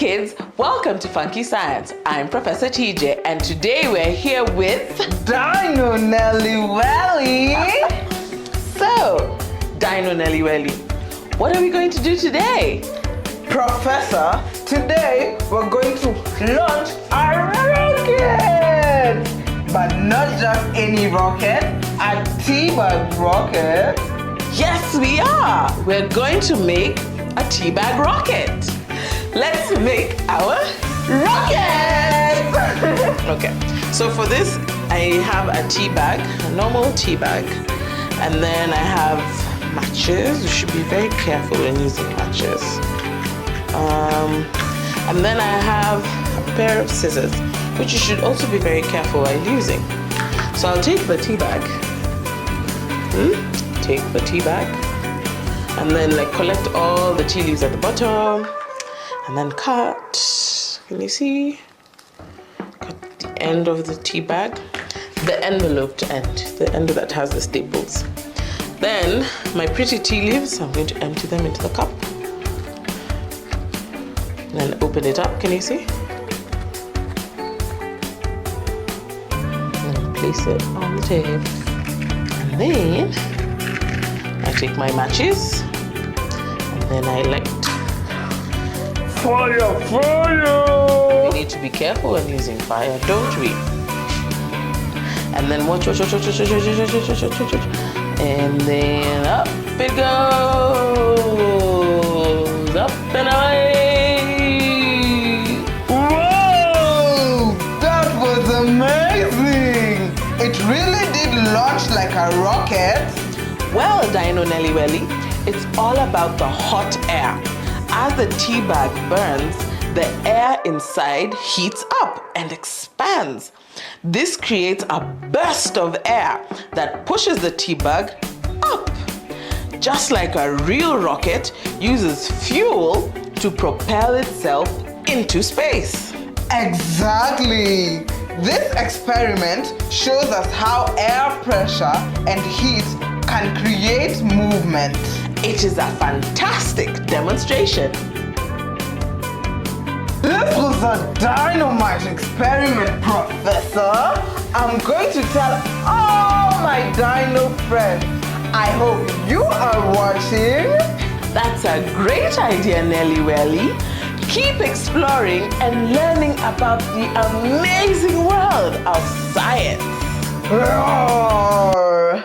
kids, welcome to FunKe Science. I'm Professor TJ and today we're here with Dino Nelly Welly. So, Dino Nelly Welly, what are we going to do today? Professor, today we're going to launch a rocket! But not just any rocket, a teabag rocket. Yes, we are. We're going to make a teabag rocket. Let's make our rocket! Okay, so for this, I have a tea bag, a normal tea bag. And then I have matches. You should be very careful when using matches. And then I have a pair of scissors, which you should also be very careful while using. So I'll take the tea bag. Take the tea bag. And then collect all the tea leaves at the bottom. And then cut. Can you see? Cut the end of the tea bag. The enveloped end. The end that has the staples. Then my pretty tea leaves, I'm going to empty them into the cup. And then open it up, can you see? And then place it on the table. And then I take my matches. And then I light. Fire, fire! We need to be careful when using fire, don't we? And then watch. And then up it goes, up and away. Whoa! That was amazing! It really did launch like a rocket. Well, Dino Nelly Welly, it's all about the hot air. As the tea bag burns, the air inside heats up and expands. This creates a burst of air that pushes the tea bag up. Just like a real rocket uses fuel to propel itself into space. Exactly! This experiment shows us how air pressure and heat can create movement. It is a fantastic demonstration. This was a dynamite experiment, Professor. I'm going to tell all my dino friends. I hope you are watching. That's a great idea, Nelly Welly. Keep exploring and learning about the amazing world of science. Roar!